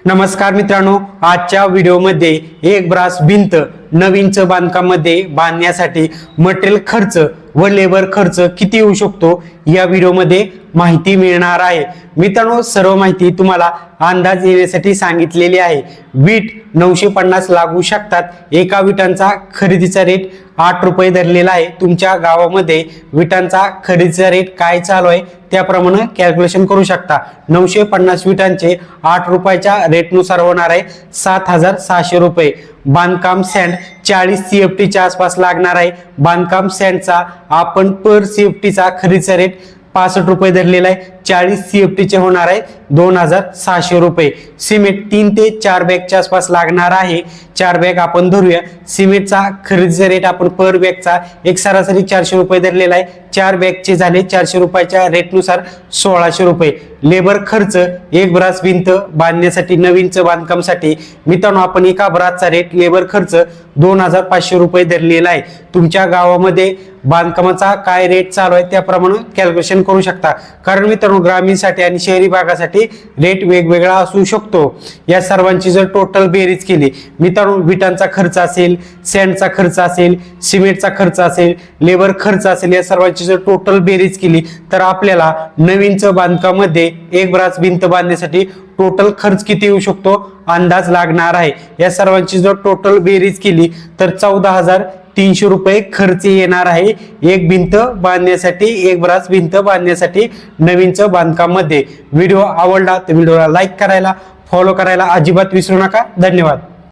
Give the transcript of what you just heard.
नमस्कार मित्रांनो, आजच्या व्हिडिओमध्ये एक ब्रास भिंत नवीनचं बांधकामामध्ये बांधण्यासाठी मटेरियल खर्च व लेबर खर्च किती येऊ शकतो या व्हिडिओमध्ये माहिती मिळणार आहे। मित्रांनो, सर्व माहिती तुम्हाला अंदाज येण्यासाठी सांगितलेली आहे। वीट 950 लागू शकतात। एका विटांचा खरेदीचा रेट 8 रुपये धरलेला आहे। तुमच्या गावामध्ये विटांचा खरेदीचा रेट काय चालू आहे त्याप्रमाणे कॅल्क्युलेशन करू शकता। 950 विटांचे 8 रुपयाच्या रेटनुसार होणार आहे 7,600 रुपये। बांधकाम सँड 40 CFT च्या आसपास लागणार आहे। बांधकाम सँडचा आपण पर CFTचा खरेदीचा रेट 65 रुपये धरलेला आहे। 40 CFT चे होणार आहे 2,600 रुपये। सिमेंट 3 ते 4 बॅगच्या आसपास लागणार आहे। 4 बॅग आपण धरूया। सिमेंटचा खरेदीचा रेट आपण पर बॅगचा एक सरासरी 400 रुपये धरलेला आहे। 4 बॅगचे झाले 400 रुपयाच्या रेटनुसार 1,600 रुपये। लेबर खर्च एक ब्रास भिंत बांधण्यासाठी नवीनचं बांधकामसाठी मित्रांनो आपण एका ब्रासचा रेट लेबर खर्च 2,500 रुपये धरलेला आहे। तुमच्या गावामध्ये बांधकामाचा काय रेट चालू आहे त्याप्रमाणे कॅल्क्युलेशन करू शकता, कारण मित्रांनो ग्रामीणसाठी आणि शहरी भागासाठी रेट वेगवेगळा असू शकतो। या सर्वांची जर टोटल बेरीज केली मित्रांनो, विटांचा खर्च असेल, सँडचा खर्च असेल, सिमेंटचा खर्च असेल, लेबर खर्च असेल, या सर्वांची जर टोटल बेरीज केली तर आपल्याला नवीनचं बांधकामामध्ये एक ब्रास भिंत बांधण्यासाठी टोटल खर्च किती येऊ शकतो अंदाज लागणार आहे। या सर्वांची जर टोटल बेरीज केली तर 14,300 रुपये खर्च येणार आहे एक भिंत बांधण्यासाठी, एक ब्रास भिंत बांधण्यासाठी नवीनचं बांधकाम मध्ये। व्हिडिओ आवडला तर व्हिडिओला लाईक करायला, फॉलो करायला अजिबात विसरू नका। धन्यवाद।